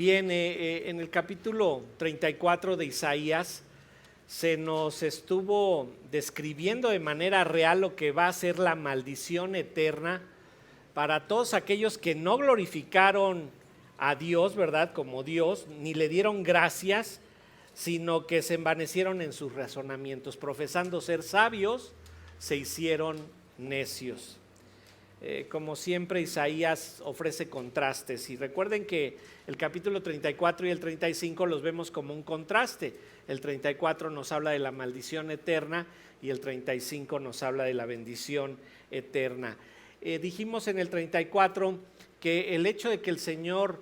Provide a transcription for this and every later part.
Bien, en el capítulo 34 de Isaías se nos estuvo describiendo de manera real lo que va a ser la maldición eterna para todos aquellos que no glorificaron a Dios, ¿verdad? Como Dios, ni le dieron gracias, sino que se envanecieron en sus razonamientos, profesando ser sabios, se hicieron necios. Como siempre, Isaías ofrece contrastes, y recuerden que el capítulo 34 y el 35 los vemos como un contraste. El 34 nos habla de la maldición eterna y el 35 nos habla de la bendición eterna. Dijimos en el 34 que el hecho de que el Señor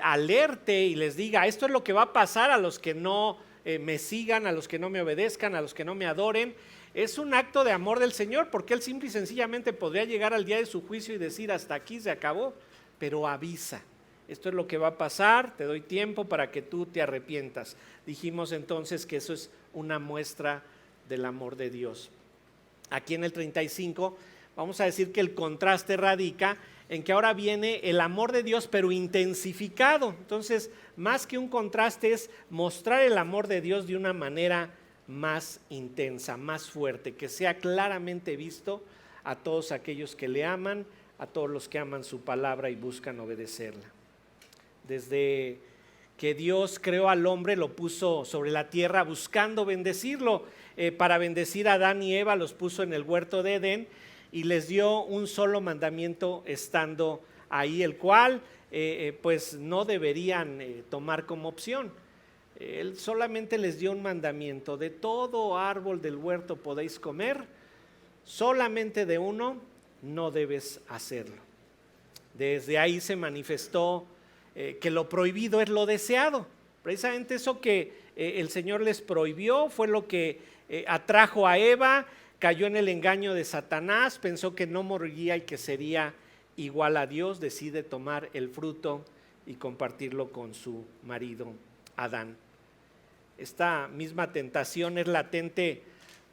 alerte y les diga: esto es lo que va a pasar a los que no me sigan, a los que no me obedezcan, a los que no me adoren, es un acto de amor del Señor, porque Él simple y sencillamente podría llegar al día de su juicio y decir: hasta aquí se acabó, pero avisa, esto es lo que va a pasar, te doy tiempo para que tú te arrepientas. Dijimos entonces que eso es una muestra del amor de Dios. Aquí en el 35 vamos a decir que el contraste radica en que ahora viene el amor de Dios, pero intensificado. Entonces, más que un contraste, es mostrar el amor de Dios de una manera más intensa, más fuerte, que sea claramente visto a todos aquellos que le aman, a todos los que aman su palabra y buscan obedecerla. Desde que Dios creó al hombre, lo puso sobre la tierra buscando bendecirlo. Para bendecir a Adán y Eva los puso en el huerto de Edén y les dio un solo mandamiento estando ahí, el cual pues no deberían tomar como opción. Él solamente les dio un mandamiento: de todo árbol del huerto podéis comer, solamente de uno no debes hacerlo. Desde ahí se manifestó que lo prohibido es lo deseado. Precisamente eso que el Señor les prohibió fue lo que atrajo a Eva. Cayó en el engaño de Satanás, pensó que no moriría y que sería igual a Dios, decide tomar el fruto y compartirlo con su marido Adán. Esta misma tentación es latente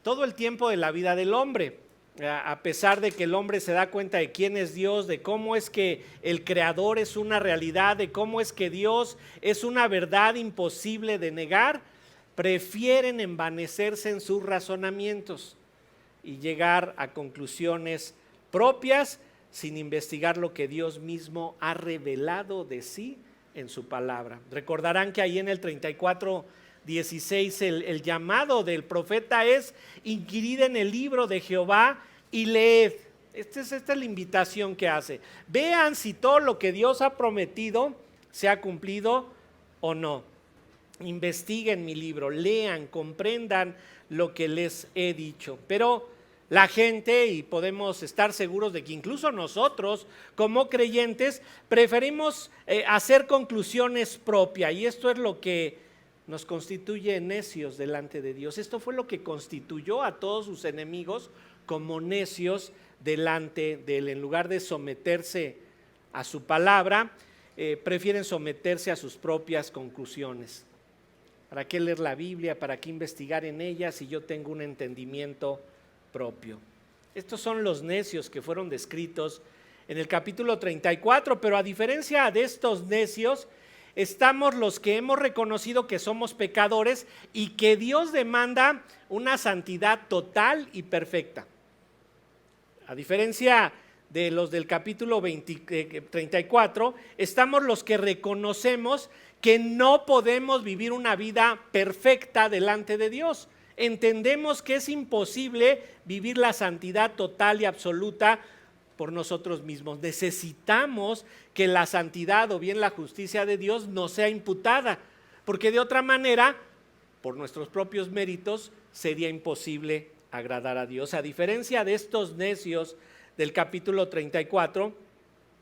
todo el tiempo de la vida del hombre, a pesar de que el hombre se da cuenta de quién es Dios, de cómo es que el Creador es una realidad, de cómo es que Dios es una verdad imposible de negar. Prefieren envanecerse en sus razonamientos y llegar a conclusiones propias sin investigar lo que Dios mismo ha revelado de sí en su palabra. Recordarán que ahí en el 34:16 el llamado del profeta es: inquirid en el libro de Jehová y leed. Esta es la invitación que hace. Vean si todo lo que Dios ha prometido se ha cumplido o no. Investiguen mi libro, lean, comprendan lo que les he dicho. Pero la gente, y podemos estar seguros de que incluso nosotros como creyentes preferimos hacer conclusiones propias, y esto es lo que nos constituye necios delante de Dios. Esto fue lo que constituyó a todos sus enemigos como necios delante de Él. En lugar de someterse a su palabra, prefieren someterse a sus propias conclusiones. ¿Para qué leer la Biblia? ¿Para qué investigar en ella si yo tengo un entendimiento propio? Estos son los necios que fueron descritos en el capítulo 34, pero a diferencia de estos necios, estamos los que hemos reconocido que somos pecadores y que Dios demanda una santidad total y perfecta. A diferencia de los del capítulo 34, estamos los que reconocemos que no podemos vivir una vida perfecta delante de Dios. Entendemos que es imposible vivir la santidad total y absoluta por nosotros mismos. Necesitamos que la santidad o bien la justicia de Dios nos sea imputada, porque de otra manera, por nuestros propios méritos, sería imposible agradar a Dios. A diferencia de estos necios del capítulo 34,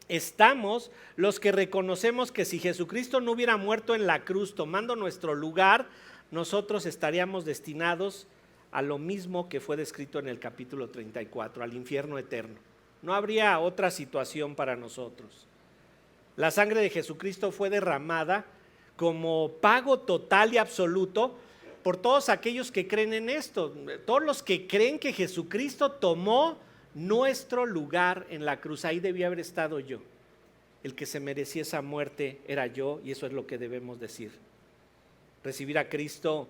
estamos los que reconocemos que si Jesucristo no hubiera muerto en la cruz tomando nuestro lugar, nosotros estaríamos destinados a lo mismo que fue descrito en el capítulo 34, al infierno eterno. No habría otra situación para nosotros. La sangre de Jesucristo fue derramada como pago total y absoluto por todos aquellos que creen en esto, todos los que creen que Jesucristo tomó nuestro lugar en la cruz. Ahí debía haber estado yo. el que se merecía esa muerte era yo, y eso es lo que debemos decir. Recibir a Cristo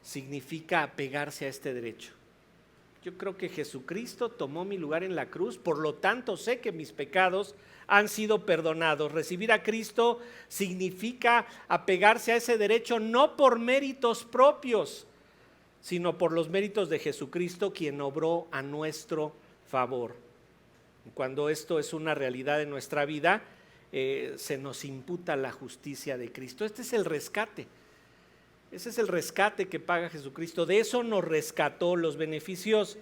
significa apegarse a este derecho. Yo creo que Jesucristo tomó mi lugar en la cruz, por lo tanto sé que mis pecados han sido perdonados. Recibir a Cristo significa apegarse a ese derecho no por méritos propios, sino por los méritos de Jesucristo, quien obró a nuestro favor. Cuando esto es una realidad en nuestra vida, se nos imputa la justicia de Cristo. Este es el rescate. Ese es el rescate que paga Jesucristo. De eso nos rescató. Los beneficios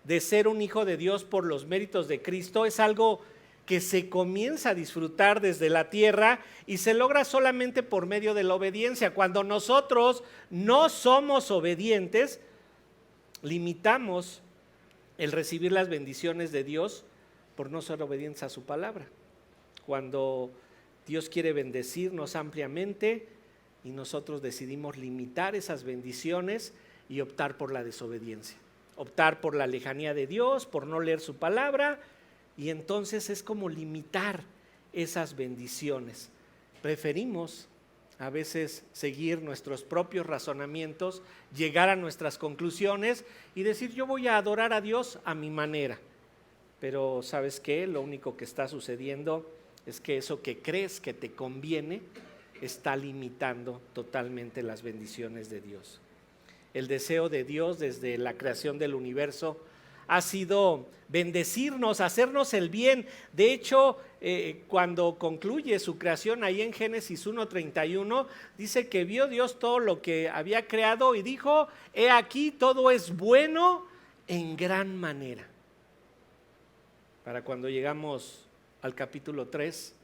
de ser un hijo de Dios por los méritos de Cristo es algo que se comienza a disfrutar desde la tierra y se logra solamente por medio de la obediencia. Cuando nosotros no somos obedientes, limitamos el recibir las bendiciones de Dios por no ser obedientes a su palabra. Cuando Dios quiere bendecirnos ampliamente y nosotros decidimos limitar esas bendiciones y optar por la desobediencia, optar por la lejanía de Dios, por no leer su palabra, y entonces es como limitar esas bendiciones. Preferimos a veces seguir nuestros propios razonamientos, llegar a nuestras conclusiones y decir: yo voy a adorar a Dios a mi manera. Pero ¿sabes qué? Lo único que está sucediendo es que eso que crees que te conviene está limitando totalmente las bendiciones de Dios. El deseo de Dios desde la creación del universo ha sido bendecirnos, hacernos el bien. De hecho, cuando concluye su creación ahí en Génesis 1:31, dice que vio Dios todo lo que había creado y dijo: he aquí, todo es bueno en gran manera. Para cuando llegamos al capítulo 3,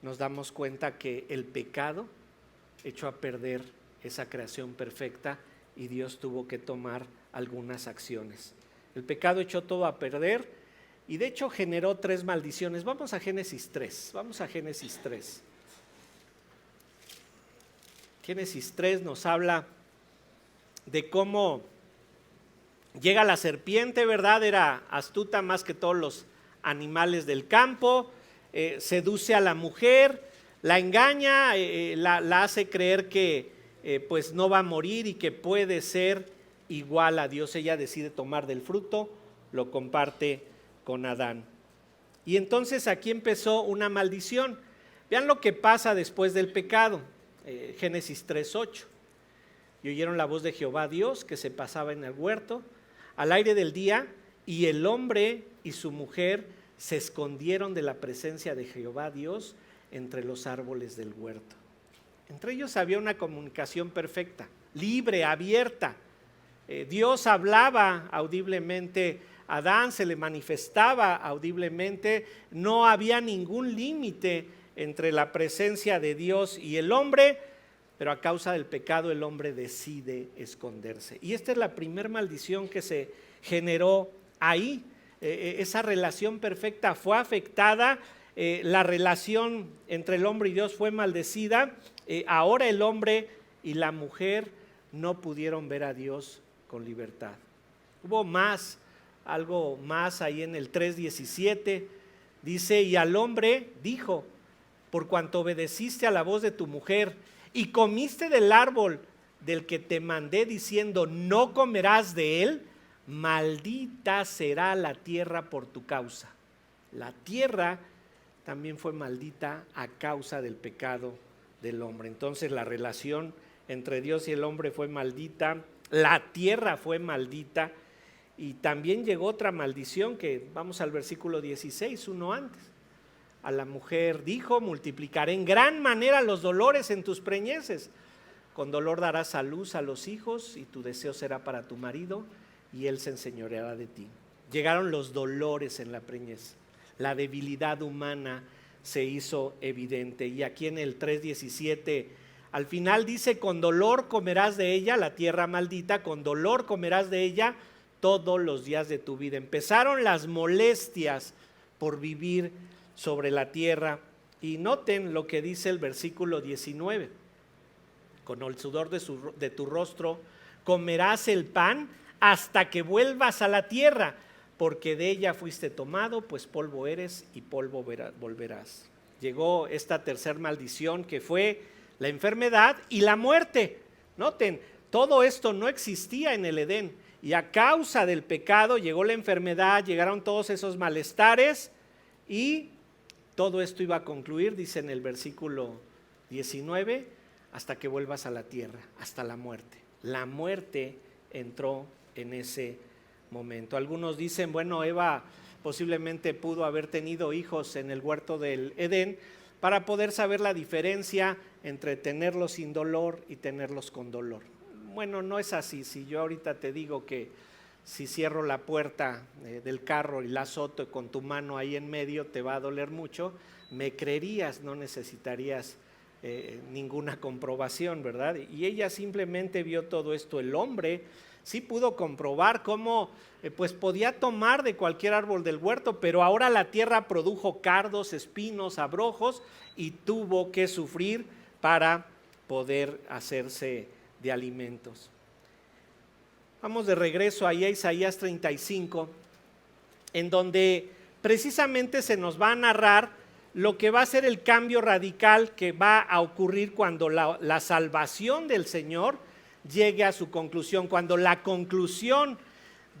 nos damos cuenta que el pecado echó a perder esa creación perfecta y Dios tuvo que tomar algunas acciones. El pecado echó todo a perder y de hecho generó 3 maldiciones. Vamos a Génesis 3. Génesis 3 nos habla de cómo llega la serpiente, ¿verdad? Era astuta más que todos los animales del campo. Seduce a la mujer, la engaña, la hace creer que pues no va a morir y que puede ser igual a Dios. Ella decide tomar del fruto, lo comparte con Adán. Y entonces aquí empezó una maldición. Vean lo que pasa después del pecado. Génesis 3:8. Y oyeron la voz de Jehová Dios que se pasaba en el huerto al aire del día, y el hombre y su mujer se escondieron de la presencia de Jehová Dios entre los árboles del huerto. Entre ellos había una comunicación perfecta, libre, abierta. Dios hablaba audiblemente a Adán, se le manifestaba audiblemente, no había ningún límite entre la presencia de Dios y el hombre, pero a causa del pecado el hombre decide esconderse. Y esta es la primera maldición que se generó ahí. Esa relación perfecta fue afectada, la relación entre el hombre y Dios fue maldecida. Ahora el hombre y la mujer no pudieron ver a Dios con libertad. Hubo algo más ahí en el 3:17, dice: y al hombre dijo: por cuanto obedeciste a la voz de tu mujer y comiste del árbol del que te mandé diciendo: no comerás de él, maldita será la tierra por tu causa. La tierra también fue maldita a causa del pecado del hombre. Entonces la relación entre Dios y el hombre fue maldita, la tierra fue maldita, y también llegó otra maldición que vamos al versículo 16, uno antes. A la mujer dijo: multiplicaré en gran manera los dolores en tus preñeces, con dolor darás a luz a los hijos y tu deseo será para tu marido y él se enseñoreará de ti. Llegaron los dolores en la preñez, la debilidad humana se hizo evidente, y aquí en el 3:17 al final dice: con dolor comerás de ella, la tierra maldita, con dolor comerás de ella todos los días de tu vida. Empezaron las molestias por vivir sobre la tierra, y noten lo que dice el versículo 19: con el sudor de tu rostro comerás el pan hasta que vuelvas a la tierra, porque de ella fuiste tomado, pues polvo eres y polvo volverás. llegó esta tercer maldición, que fue la enfermedad y la muerte. Noten, todo esto no existía en el Edén, y a causa del pecado llegó la enfermedad, llegaron todos esos malestares, y todo esto iba a concluir, dice en el versículo 19, hasta que vuelvas a la tierra, hasta la muerte. La muerte entró en ese momento. Algunos dicen, bueno, Eva posiblemente pudo haber tenido hijos en el huerto del Edén para poder saber la diferencia entre tenerlos sin dolor y tenerlos con dolor. Bueno, no es así. Si yo ahorita te digo que si cierro la puerta del carro y la azoto con tu mano ahí en medio, te va a doler mucho, me creerías, no necesitarías ninguna comprobación, ¿verdad? Y ella simplemente vio todo esto. El hombre sí pudo comprobar cómo pues podía tomar de cualquier árbol del huerto, pero ahora la tierra produjo cardos, espinos, abrojos, y tuvo que sufrir para poder hacerse de alimentos. Vamos de regreso ahí a Isaías 35, en donde precisamente se nos va a narrar lo que va a ser el cambio radical que va a ocurrir cuando la salvación del Señor llegue a su conclusión, cuando la conclusión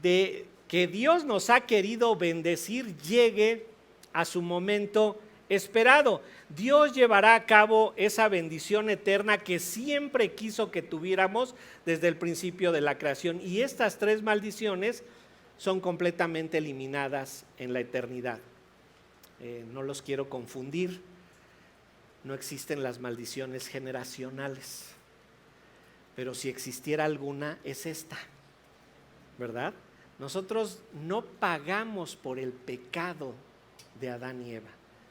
de que Dios nos ha querido bendecir llegue a su momento esperado. Dios llevará a cabo esa bendición eterna que siempre quiso que tuviéramos desde el principio de la creación, y estas tres maldiciones son completamente eliminadas en la eternidad. No los quiero confundir, no existen las maldiciones generacionales, pero si existiera alguna es esta, ¿verdad? Nosotros no pagamos por el pecado de Adán y Eva,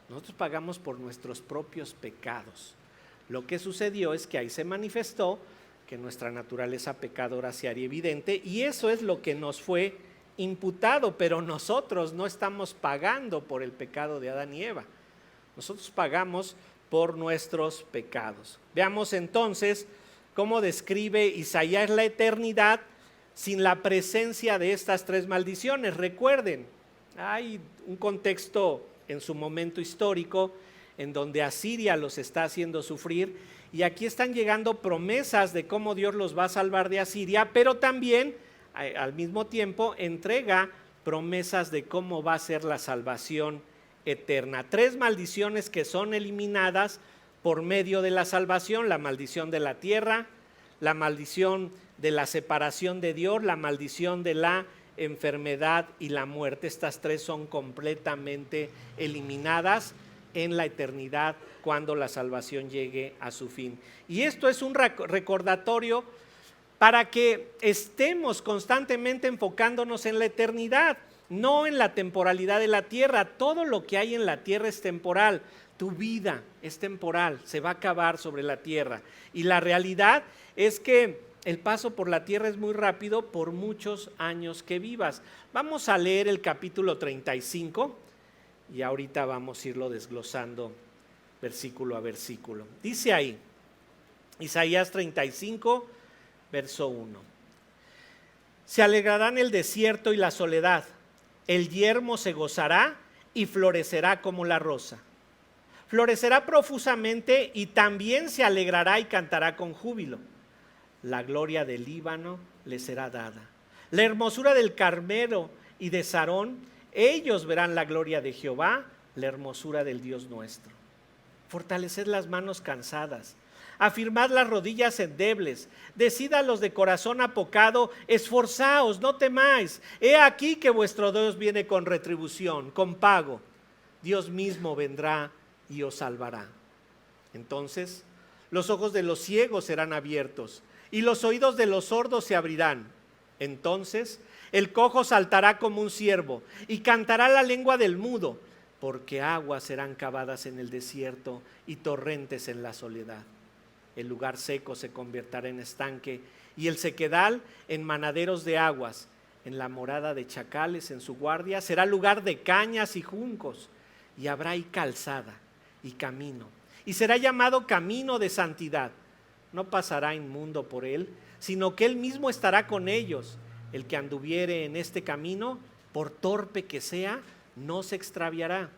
nosotros pagamos por nuestros propios pecados. Lo que sucedió es que ahí se manifestó que nuestra naturaleza pecadora se haría evidente, y eso es lo que nos fue imputado, pero nosotros no estamos pagando por el pecado de Adán y Eva, nosotros pagamos por nuestros pecados. Veamos entonces cómo describe Isaías la eternidad sin la presencia de estas tres maldiciones. Recuerden, hay un contexto en su momento histórico en donde Asiria los está haciendo sufrir, y aquí están llegando promesas de cómo Dios los va a salvar de Asiria, pero también al mismo tiempo entrega promesas de cómo va a ser la salvación eterna. Tres maldiciones que son eliminadas por medio de la salvación: la maldición de la tierra, la maldición de la separación de Dios, la maldición de la enfermedad y la muerte. Estas tres son completamente eliminadas en la eternidad cuando la salvación llegue a su fin. Y esto es un recordatorio para que estemos constantemente enfocándonos en la eternidad, no en la temporalidad de la tierra. Todo lo que hay en la tierra es temporal. Tu vida es temporal, se va a acabar sobre la tierra. Y la realidad es que el paso por la tierra es muy rápido por muchos años que vivas. Vamos a leer el capítulo 35 y ahorita vamos a irlo desglosando versículo a versículo. Dice ahí, Isaías 35, verso 1. Se alegrarán el desierto y la soledad, el yermo se gozará y florecerá como la rosa. Florecerá profusamente y también se alegrará y cantará con júbilo. La gloria del Líbano le será dada. La hermosura del Carmelo y de Sarón, ellos verán la gloria de Jehová, la hermosura del Dios nuestro. Fortaleced las manos cansadas, afirmad las rodillas endebles, decid a los de corazón apocado, esforzaos, no temáis. He aquí que vuestro Dios viene con retribución, con pago. Dios mismo vendrá y os salvará. Entonces los ojos de los ciegos serán abiertos y los oídos de los sordos se abrirán. Entonces el cojo saltará como un ciervo y cantará la lengua del mudo, porque aguas serán cavadas en el desierto y torrentes en la soledad. El lugar seco se convertirá en estanque y el sequedal en manaderos de aguas. En la morada de chacales en su guardia será lugar de cañas y juncos, y habrá ahí calzada y camino, y será llamado camino de santidad. No pasará inmundo por él, sino que él mismo estará con ellos. El que anduviere en este camino, por torpe que sea, no se extraviará.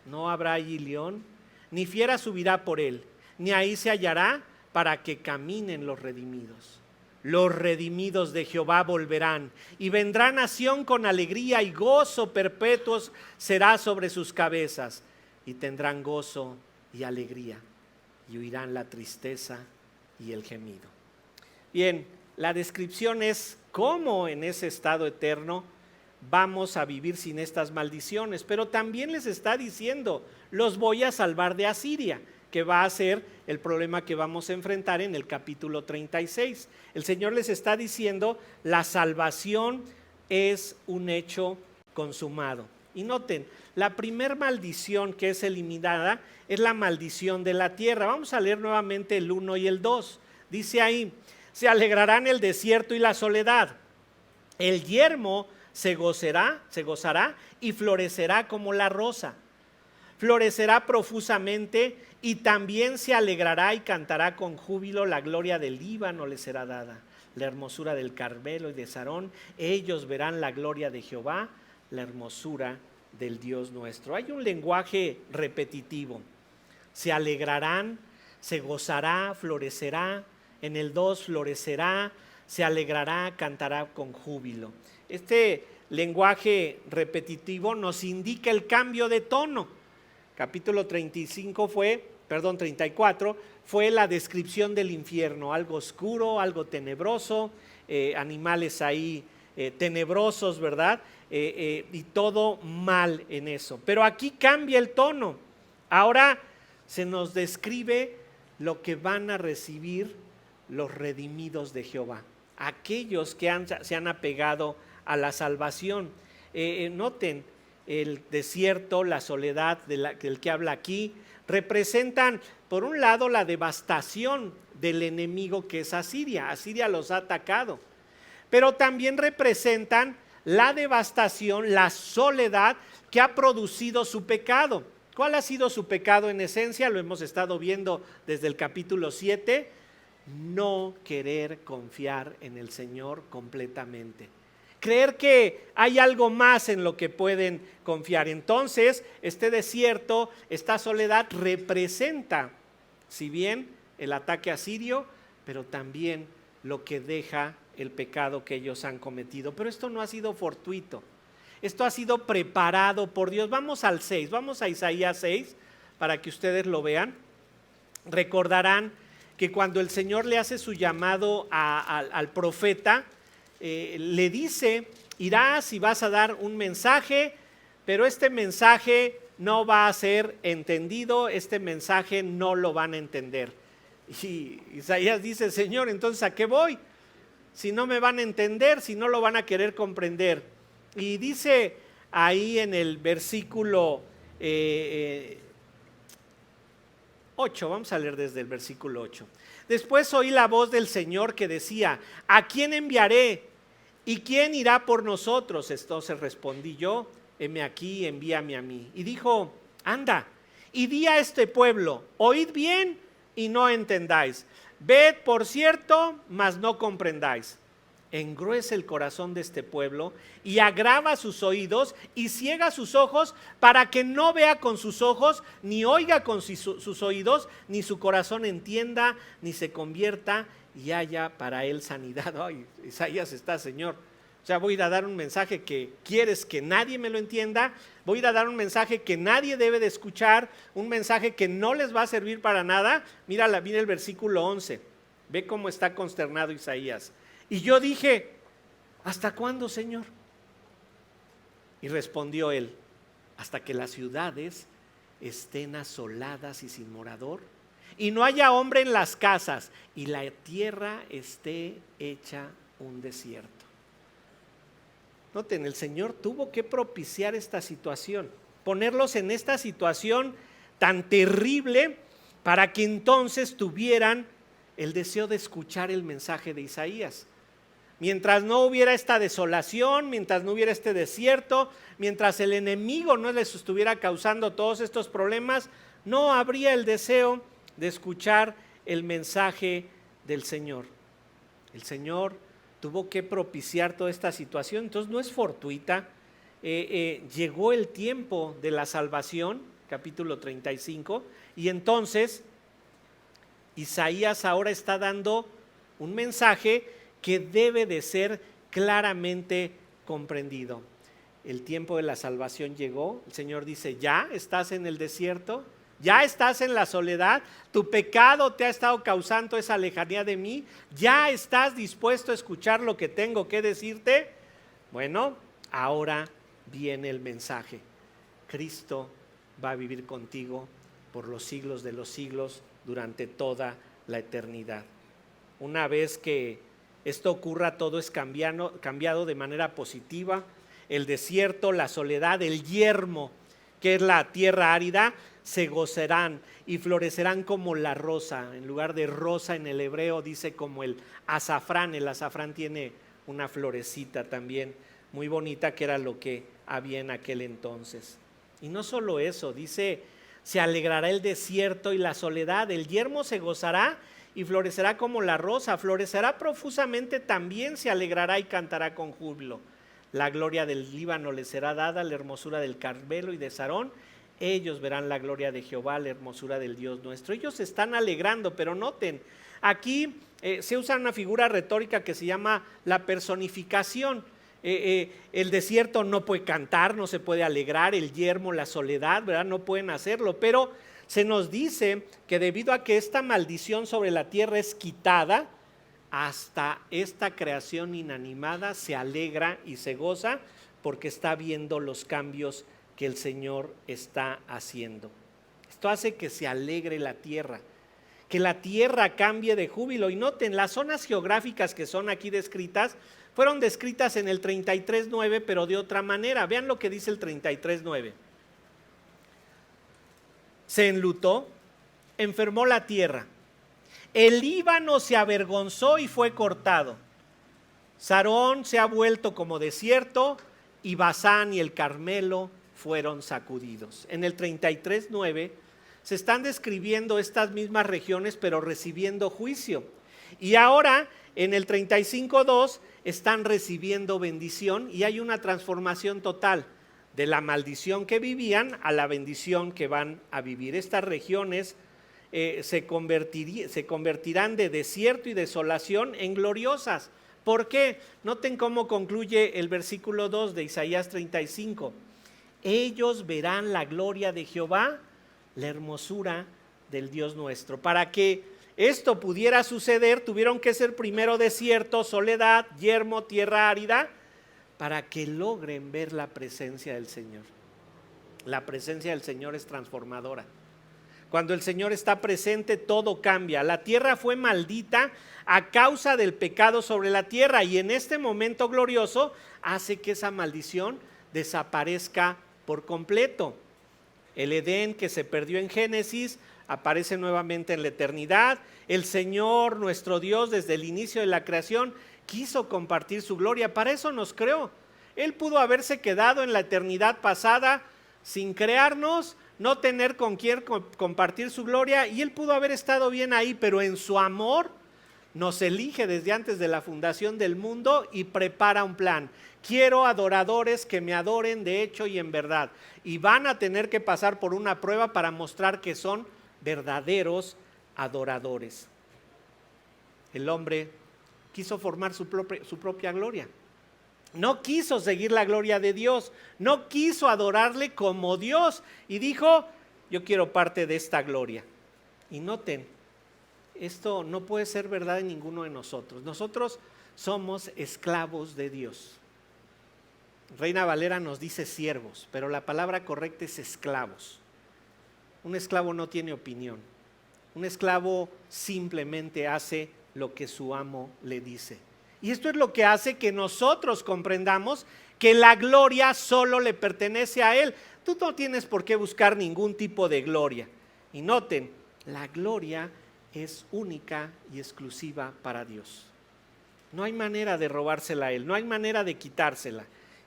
No habrá allí león, ni fiera subirá por él, ni ahí se hallará para que caminen los redimidos. Los redimidos de Jehová volverán y vendrá nación con alegría y gozo perpetuos será sobre sus cabezas y tendrán gozo y alegría y huirán la tristeza y el gemido. Bien, la descripción es cómo en ese estado eterno vamos a vivir sin estas maldiciones, pero también les está diciendo, los voy a salvar de Asiria, que va a ser el problema que vamos a enfrentar en el capítulo 36. El Señor les está diciendo, la salvación es un hecho consumado. Y noten, la primer maldición que es eliminada es la maldición de la tierra. Vamos a leer nuevamente el 1 y el 2. Dice ahí, se alegrarán el desierto y la soledad. El yermo se gozará y florecerá como la rosa. Florecerá profusamente y también se alegrará y cantará con júbilo. La gloria del Líbano le será dada, la hermosura del Carmelo y de Sarón. Ellos verán la gloria de Jehová, la hermosura del Dios nuestro. Hay un lenguaje repetitivo. Se alegrarán, se gozará, florecerá. En el 2 florecerá, se alegrará, cantará con júbilo. Este lenguaje repetitivo nos indica el cambio de tono. Capítulo 34 fue la descripción del infierno, algo oscuro, algo tenebroso, animales ahí tenebrosos, ¿verdad? Y todo mal en eso. Pero aquí cambia el tono. Ahora se nos describe lo que van a recibir los redimidos de Jehová, aquellos que se han apegado a la salvación. Noten, el desierto, la soledad del que habla aquí, representan por un lado la devastación del enemigo que es Asiria. Asiria los ha atacado, pero también representan la devastación, la soledad que ha producido su pecado. ¿Cuál ha sido su pecado en esencia? Lo hemos estado viendo desde el capítulo 7, no querer confiar en el Señor completamente. Creer que hay algo más en lo que pueden confiar. Entonces, este desierto, esta soledad representa, si bien el ataque asirio, pero también lo que deja el pecado que ellos han cometido. Pero esto no ha sido fortuito. Esto ha sido preparado por Dios. Vamos al 6, vamos a Isaías 6 para que ustedes lo vean. Recordarán que cuando el Señor le hace su llamado al profeta, le dice, irás y vas a dar un mensaje, pero este mensaje no va a ser entendido, este mensaje no lo van a entender. Y Isaías dice, Señor, entonces ¿a qué voy? Si no me van a entender, si no lo van a querer comprender. Y dice ahí en el versículo 8, vamos a leer desde el versículo 8. Después oí la voz del Señor que decía, ¿a quién enviaré? ¿Y quién irá por nosotros? Entonces respondí yo, heme aquí, envíame a mí. Y dijo, anda, y di a este pueblo, oíd bien y no entendáis. Ved por cierto, mas no comprendáis. Engruesa el corazón de este pueblo y agrava sus oídos y ciega sus ojos para que no vea con sus ojos, ni oiga con sus oídos, ni su corazón entienda, ni se convierta y haya para él sanidad. Ay, Isaías está, Señor. O sea, voy a ir a dar un mensaje que quieres que nadie me lo entienda, voy a ir a dar un mensaje que nadie debe de escuchar, un mensaje que no les va a servir para nada. Mira el versículo 11, ve cómo está consternado Isaías. Y yo dije, ¿hasta cuándo, Señor? Y respondió él, hasta que las ciudades estén asoladas y sin morador, y no haya hombre en las casas, y la tierra esté hecha un desierto. Noten, el Señor tuvo que propiciar esta situación, ponerlos en esta situación tan terrible para que entonces tuvieran el deseo de escuchar el mensaje de Isaías. Mientras no hubiera esta desolación, mientras no hubiera este desierto, mientras el enemigo no les estuviera causando todos estos problemas, no habría el deseo de escuchar el mensaje del Señor. El Señor tuvo que propiciar toda esta situación, entonces no es fortuita. Llegó el tiempo de la salvación, capítulo 35, y entonces Isaías ahora está dando un mensaje que debe de ser claramente comprendido. El tiempo de la salvación llegó. El Señor dice: ya estás en el desierto, ya estás en la soledad, tu pecado te ha estado causando esa lejanía de mí, ya estás dispuesto a escuchar lo que tengo que decirte. Bueno, ahora viene el mensaje. Cristo va a vivir contigo por los siglos de los siglos, durante toda la eternidad. Una vez que esto ocurra, todo es cambiado de manera positiva. El desierto, la soledad, el yermo, que es la tierra árida, se gozarán y florecerán como la rosa. En lugar de rosa en el hebreo dice como el azafrán. El azafrán tiene una florecita también muy bonita, que era lo que había en aquel entonces. Y no solo eso, dice: se alegrará el desierto y la soledad, el yermo se gozará y florecerá como la rosa, florecerá profusamente, también se alegrará y cantará con júbilo. La gloria del Líbano les será dada, la hermosura del Carmelo y de Sarón. Ellos verán la gloria de Jehová, la hermosura del Dios nuestro. Ellos se están alegrando, pero noten, aquí se usa una figura retórica que se llama la personificación. El desierto no puede cantar, no se puede alegrar, el yermo, la soledad, ¿verdad? No pueden hacerlo, pero se nos dice que debido a que esta maldición sobre la tierra es quitada, hasta esta creación inanimada se alegra y se goza porque está viendo los cambios que el Señor está haciendo. Esto hace que se alegre la tierra, que la tierra cambie de júbilo. Y noten, las zonas geográficas que son aquí descritas fueron descritas en el 33:9, pero de otra manera. Vean lo que dice el 33:9. Se enlutó, enfermó la tierra. El Líbano se avergonzó y fue cortado. Sarón se ha vuelto como desierto y Basán y el Carmelo fueron sacudidos. En el 33:9 se están describiendo estas mismas regiones, pero recibiendo juicio. Y ahora en el 35:2 están recibiendo bendición y hay una transformación total de la maldición que vivían a la bendición que van a vivir. Estas regiones se convertirán de desierto y desolación en gloriosas. ¿Por qué? Noten cómo concluye el versículo 2 de Isaías 35. Ellos verán la gloria de Jehová, la hermosura del Dios nuestro. Para que esto pudiera suceder, tuvieron que ser primero desierto, soledad, yermo, tierra árida, para que logren ver la presencia del Señor. La presencia del Señor es transformadora. Cuando el Señor está presente, todo cambia. La tierra fue maldita a causa del pecado sobre la tierra, y en este momento glorioso hace que esa maldición desaparezca por completo. El Edén que se perdió en Génesis aparece nuevamente en la eternidad. El Señor, nuestro Dios, desde el inicio de la creación, quiso compartir su gloria. Para eso nos creó. Él pudo haberse quedado en la eternidad pasada sin crearnos, no tener con quién compartir su gloria, y Él pudo haber estado bien ahí, pero en su amor nos elige desde antes de la fundación del mundo y prepara un plan. Quiero adoradores que me adoren de hecho y en verdad, y van a tener que pasar por una prueba para mostrar que son verdaderos adoradores. El hombre quiso formar su propia gloria. No quiso seguir la gloria de Dios, no quiso adorarle como Dios y dijo: yo quiero parte de esta gloria. Y noten, esto no puede ser verdad en ninguno de nosotros. Nosotros somos esclavos de Dios. Reina Valera nos dice siervos, pero la palabra correcta es esclavos. Un esclavo no tiene opinión. Un esclavo simplemente hace lo que su amo le dice. Y esto es lo que hace que nosotros comprendamos que la gloria solo le pertenece a Él. Tú no tienes por qué buscar ningún tipo de gloria. Y noten, la gloria es única y exclusiva para Dios. No hay manera de robársela a Él, no hay manera de quitársela.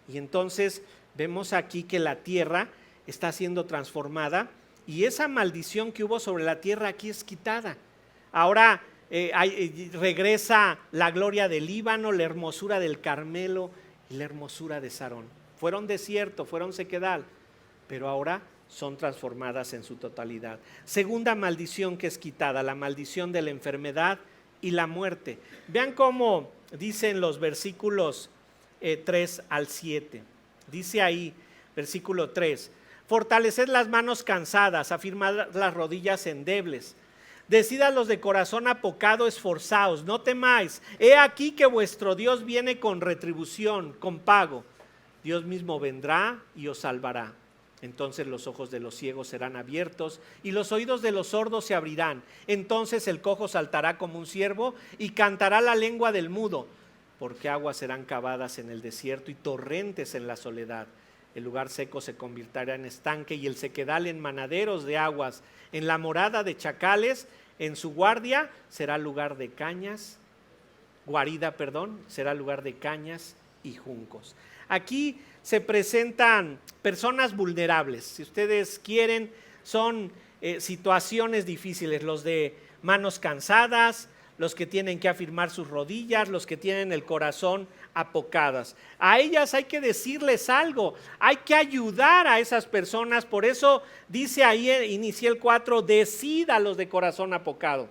Y entonces vemos aquí que la tierra está siendo transformada y esa maldición que hubo sobre la tierra aquí es quitada. Ahora regresa la gloria del Líbano, la hermosura del Carmelo y la hermosura de Sarón. Fueron desierto, fueron sequedal, pero ahora son transformadas en su totalidad. Segunda maldición que es quitada, la maldición de la enfermedad y la muerte. Vean cómo dicen los versículos 3 al 7. Dice ahí, versículo 3, fortaleced las manos cansadas, afirmad las rodillas endebles. Decid a los de corazón apocado, esforzaos, no temáis. He aquí que vuestro Dios viene con retribución, con pago. Dios mismo vendrá y os salvará. Entonces los ojos de los ciegos serán abiertos y los oídos de los sordos se abrirán. Entonces el cojo saltará como un ciervo y cantará la lengua del mudo, porque aguas serán cavadas en el desierto y torrentes en la soledad. El lugar seco se convertirá en estanque y el sequedal en manaderos de aguas. En la morada de chacales, en su guarida será lugar de cañas, será lugar de cañas y juncos. Aquí se presentan personas vulnerables. Si ustedes quieren, son situaciones difíciles. Los de manos cansadas, los que tienen que afirmar sus rodillas, los que tienen el corazón apocadas. A ellas hay que decirles algo, hay que ayudar a esas personas. Por eso dice ahí, inicié el 4, decid a los de corazón apocado.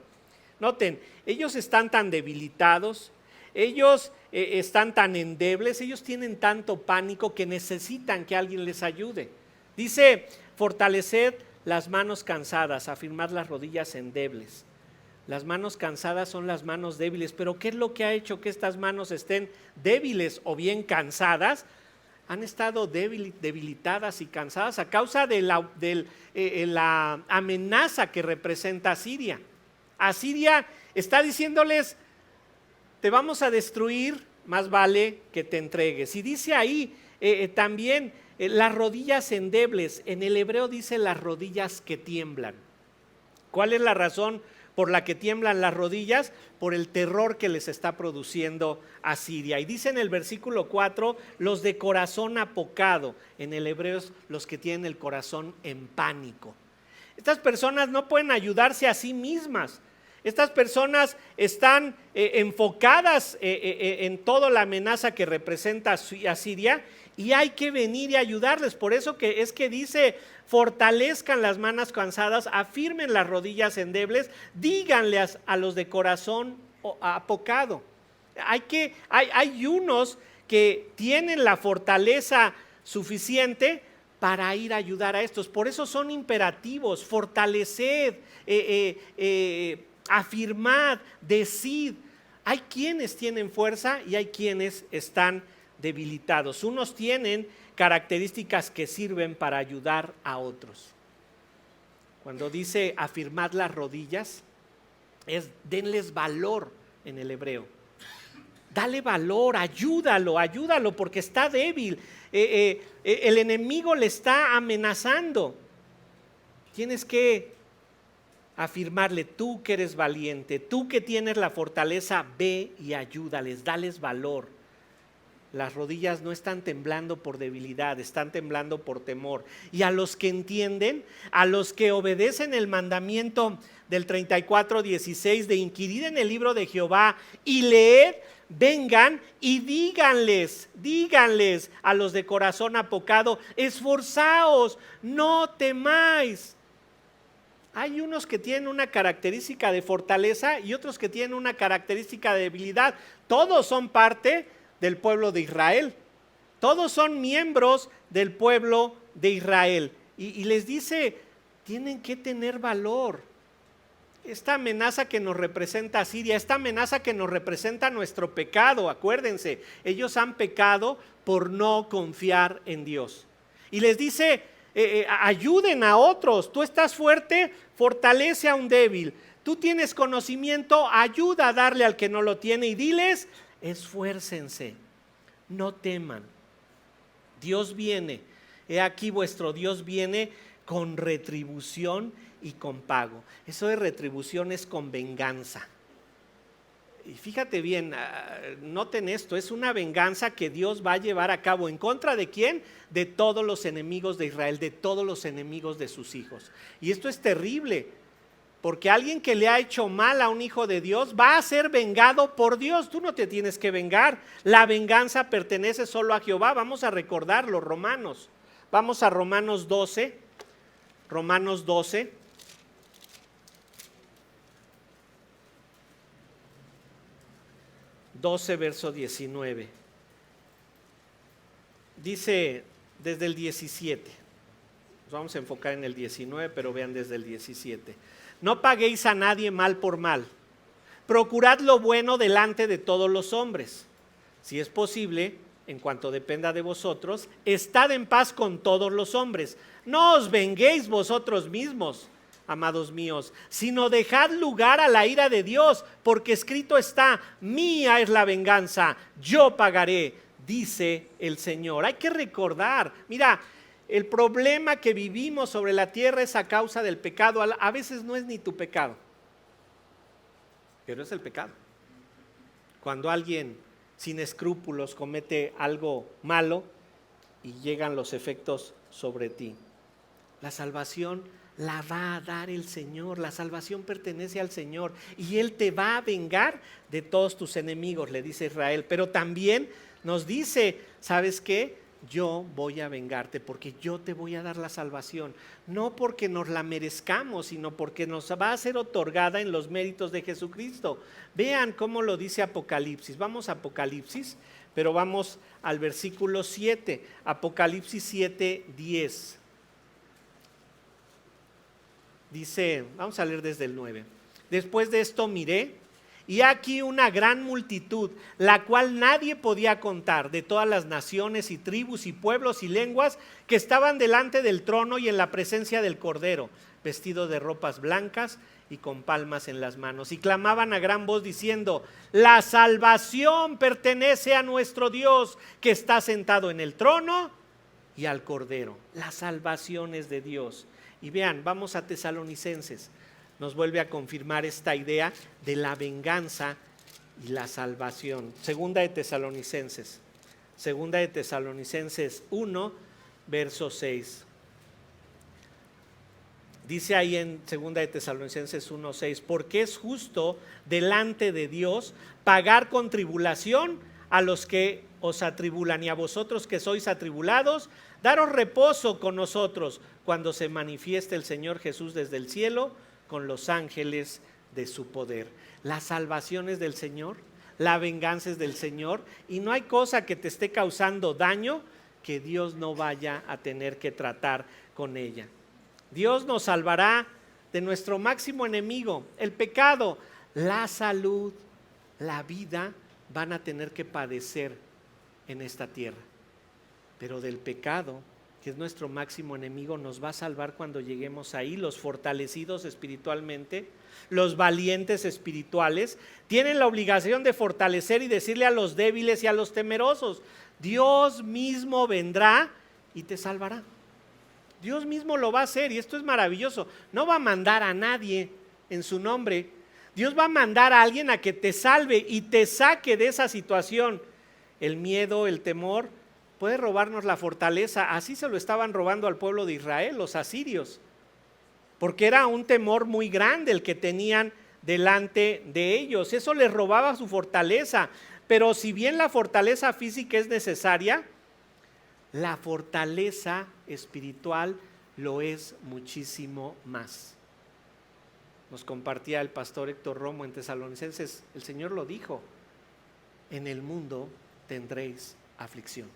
Noten, ellos están tan debilitados, ellos están tan endebles, ellos tienen tanto pánico que necesitan que alguien les ayude. Dice, fortaleced las manos cansadas, afirmad las rodillas endebles. Las manos cansadas son las manos débiles, pero ¿qué es lo que ha hecho que estas manos estén débiles o bien cansadas? Han estado debilitadas y cansadas a causa de la amenaza que representa Asiria. Asiria está diciéndoles, te vamos a destruir, más vale que te entregues. Y dice ahí también las rodillas endebles, en el hebreo dice las rodillas que tiemblan. ¿Cuál es la razón por la que tiemblan las rodillas? Por el terror que les está produciendo Asiria. Y dice en el versículo 4, los de corazón apocado, en el hebreo los que tienen el corazón en pánico. Estas personas no pueden ayudarse a sí mismas. Estas personas están enfocadas en toda la amenaza que representa Asiria y hay que venir y ayudarles. Por eso que es que fortalezcan las manos cansadas, afirmen las rodillas endebles, díganle a los de corazón apocado. Hay unos que tienen la fortaleza suficiente para ir a ayudar a estos. Por eso son imperativos, fortaleced, afirmad, decid. Hay quienes tienen fuerza y hay quienes están debilitados. Unos tienen características que sirven para ayudar a otros. Cuando dice afirmad las rodillas, es denles valor en el hebreo. Dale valor, ayúdalo porque está débil. El enemigo le está amenazando. Tienes que afirmarle, tú que eres valiente, tú que tienes la fortaleza, ve y ayúdales, dales valor. Las rodillas no están temblando por debilidad, están temblando por temor. Y a los que entienden, a los que obedecen el mandamiento del 34:16 de inquirir en el libro de Jehová y leer, vengan y díganles a los de corazón apocado, esforzaos, no temáis. Hay unos que tienen una característica de fortaleza y otros que tienen una característica de debilidad. Todos son parte del pueblo de Israel. Todos son miembros del pueblo de Israel. Y les dice, tienen que tener valor. Esta amenaza que nos representa Asiria, esta amenaza que nos representa nuestro pecado, acuérdense, ellos han pecado por no confiar en Dios. Y les dice, ayuden a otros. Tú estás fuerte, fortalece a un débil. Tú tienes conocimiento, ayuda a darle al que no lo tiene y diles, esfuércense, no teman. Dios viene, he aquí vuestro Dios viene con retribución y con pago. Eso de retribución es con venganza. Y fíjate bien, noten esto, es una venganza que Dios va a llevar a cabo. ¿En contra de quién? De todos los enemigos de Israel, de todos los enemigos de sus hijos. Y esto es terrible, porque alguien que le ha hecho mal a un hijo de Dios va a ser vengado por Dios. Tú no te tienes que vengar. La venganza pertenece solo a Jehová. Vamos a recordar los Romanos. Vamos a Romanos 12. Romanos 12. Verso 19. Dice desde el 17. Nos vamos a enfocar en el 19, pero vean desde el 17. No paguéis a nadie mal por mal. Procurad lo bueno delante de todos los hombres. Si es posible, en cuanto dependa de vosotros, estad en paz con todos los hombres. No os venguéis vosotros mismos, amados míos, sino dejad lugar a la ira de Dios, porque escrito está: mía es la venganza, yo pagaré, dice el Señor. Hay que recordar, mira, el problema que vivimos sobre la tierra es a causa del pecado. A veces no es ni tu pecado, pero es el pecado. Cuando alguien sin escrúpulos comete algo malo y llegan los efectos sobre ti. La salvación la va a dar el Señor, la salvación pertenece al Señor y Él te va a vengar de todos tus enemigos, le dice Israel. Pero también nos dice, ¿sabes qué? Yo voy a vengarte porque yo te voy a dar la salvación, no porque nos la merezcamos, sino porque nos va a ser otorgada en los méritos de Jesucristo. Vean cómo lo dice Apocalipsis. Vamos a Apocalipsis, pero vamos al versículo 7, Apocalipsis 7, 10. Dice, vamos a leer desde el 9. Después de esto miré, y aquí una gran multitud, la cual nadie podía contar, de todas las naciones y tribus y pueblos y lenguas, que estaban delante del trono y en la presencia del Cordero, vestidos de ropas blancas y con palmas en las manos. Y clamaban a gran voz diciendo: la salvación pertenece a nuestro Dios, que está sentado en el trono, y al Cordero. La salvación es de Dios. Y vean, vamos a Tesalonicenses. Nos vuelve a confirmar esta idea de la venganza y la salvación. Segunda de Tesalonicenses 1, verso 6. Dice ahí en Segunda de Tesalonicenses 1, 6: porque es justo delante de Dios pagar con tribulación a los que os atribulan, y a vosotros que sois atribulados, daros reposo con nosotros cuando se manifieste el Señor Jesús desde el cielo con los ángeles de su poder. La salvación es del Señor, la venganza es del Señor, y no hay cosa que te esté causando daño que Dios no vaya a tener que tratar con ella. Dios nos salvará de nuestro máximo enemigo, el pecado. La salud, la vida van a tener que padecer en esta tierra, pero del pecado, que es nuestro máximo enemigo, nos va a salvar cuando lleguemos ahí. Los fortalecidos espiritualmente, los valientes espirituales, tienen la obligación de fortalecer y decirle a los débiles y a los temerosos: Dios mismo vendrá y te salvará. Dios mismo lo va a hacer, y esto es maravilloso. No va a mandar a nadie en su nombre. Dios va a mandar a alguien a que te salve y te saque de esa situación. El miedo, el temor puede robarnos la fortaleza. Así se lo estaban robando al pueblo de Israel, los asirios, porque era un temor muy grande el que tenían delante de ellos. Eso les robaba su fortaleza. Pero si bien la fortaleza física es necesaria, la fortaleza espiritual lo es muchísimo más. Nos compartía el pastor Héctor Romo en Tesalonicenses, el Señor lo dijo: en el mundo tendréis aflicción.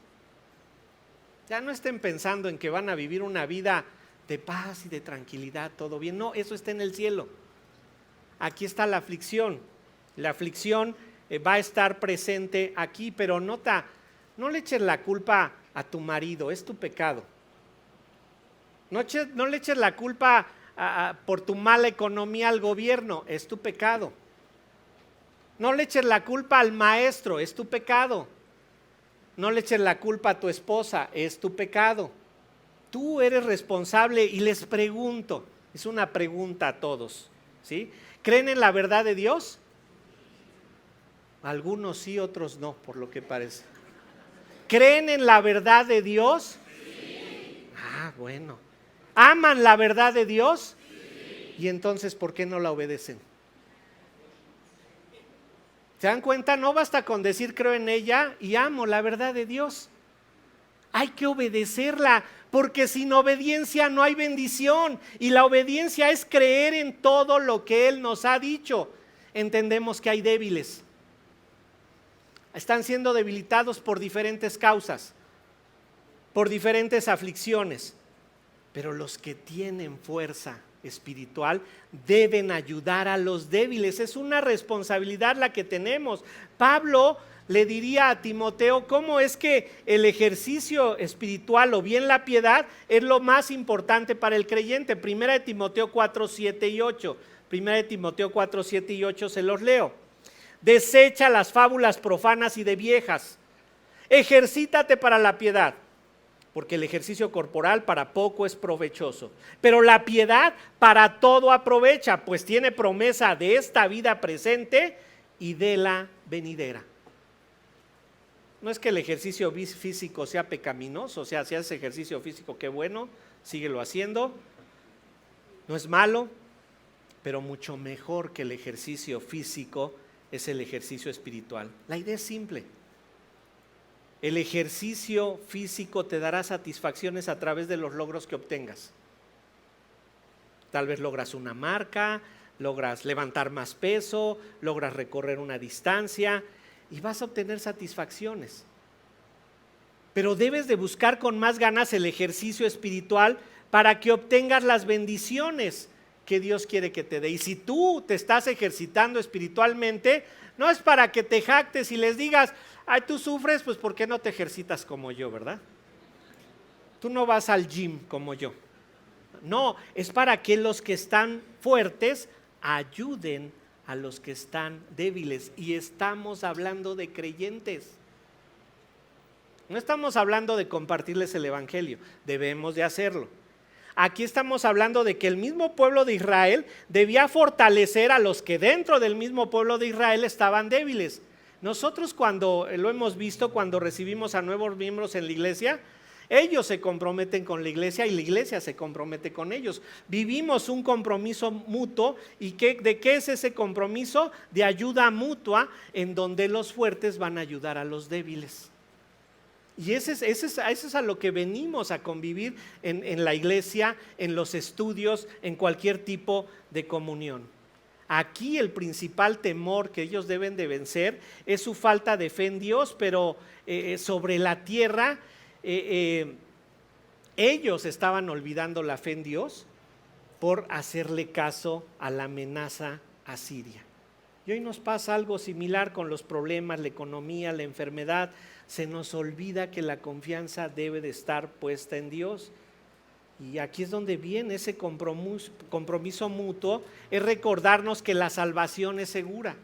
Ya no estén pensando en que van a vivir una vida de paz y de tranquilidad, todo bien. No, eso está en el cielo. Aquí está la aflicción. La aflicción va a estar presente aquí, pero nota, no le eches la culpa a tu marido, es tu pecado. No le eches la culpa por tu mala economía al gobierno, es tu pecado. No le eches la culpa al maestro, es tu pecado. No le eches la culpa a tu esposa, es tu pecado. Tú eres responsable. Y les pregunto, es una pregunta a todos, ¿sí? ¿Creen en la verdad de Dios? Algunos sí, otros no, por lo que parece. ¿Creen en la verdad de Dios? Sí. Bueno. ¿Aman la verdad de Dios? Sí. Y entonces, ¿por qué no la obedecen? ¿Se dan cuenta? No basta con decir creo en ella y amo la verdad de Dios. hay que obedecerla, porque sin obediencia no hay bendición, y la obediencia es creer en todo lo que Él nos ha dicho. Entendemos que hay débiles, están siendo debilitados por diferentes causas, por diferentes aflicciones, pero los que tienen fuerza espiritual deben ayudar a los débiles. Es una responsabilidad la que tenemos. Pablo le diría a Timoteo cómo es que el ejercicio espiritual o bien la piedad es lo más importante para el creyente. Primera de Timoteo 4, 7 y 8. Primera de Timoteo 4, 7 y 8 se los leo. Desecha las fábulas profanas y de viejas. Ejercítate para la piedad, porque el ejercicio corporal para poco es provechoso, pero la piedad para todo aprovecha, pues tiene promesa de esta vida presente y de la venidera. No es que el ejercicio físico sea pecaminoso, o sea, si haces ejercicio físico, qué bueno, síguelo haciendo, no es malo, pero mucho mejor que el ejercicio físico es el ejercicio espiritual. La idea es simple. El ejercicio físico te dará satisfacciones a través de los logros que obtengas. Tal vez logras una marca, logras levantar más peso, logras recorrer una distancia y vas a obtener satisfacciones. Pero debes de buscar con más ganas el ejercicio espiritual para que obtengas las bendiciones que Dios quiere que te dé. Y si tú te estás ejercitando espiritualmente, no es para que te jactes y les digas, ay, tú sufres, pues ¿por qué no te ejercitas como yo, verdad? Tú no vas al gym como yo. No, es para que los que están fuertes ayuden a los que están débiles. Y estamos hablando de creyentes. No estamos hablando de compartirles el evangelio, debemos de hacerlo. Aquí estamos hablando de que el mismo pueblo de Israel debía fortalecer a los que dentro del mismo pueblo de Israel estaban débiles. Nosotros cuando lo hemos visto, cuando recibimos a nuevos miembros en la iglesia, ellos se comprometen con la iglesia y la iglesia se compromete con ellos. Vivimos un compromiso mutuo. ¿Y de qué es ese compromiso? De ayuda mutua, en donde los fuertes van a ayudar a los débiles. Y eso es a lo que venimos a convivir en la iglesia, en los estudios, en cualquier tipo de comunión. Aquí el principal temor que ellos deben de vencer es su falta de fe en Dios, pero sobre la tierra ellos estaban olvidando la fe en Dios por hacerle caso a la amenaza asiria. Y hoy nos pasa algo similar con los problemas, la economía, la enfermedad. Se nos olvida que la confianza debe de estar puesta en Dios. Y aquí es donde viene ese compromiso mutuo, es recordarnos que la salvación es segura,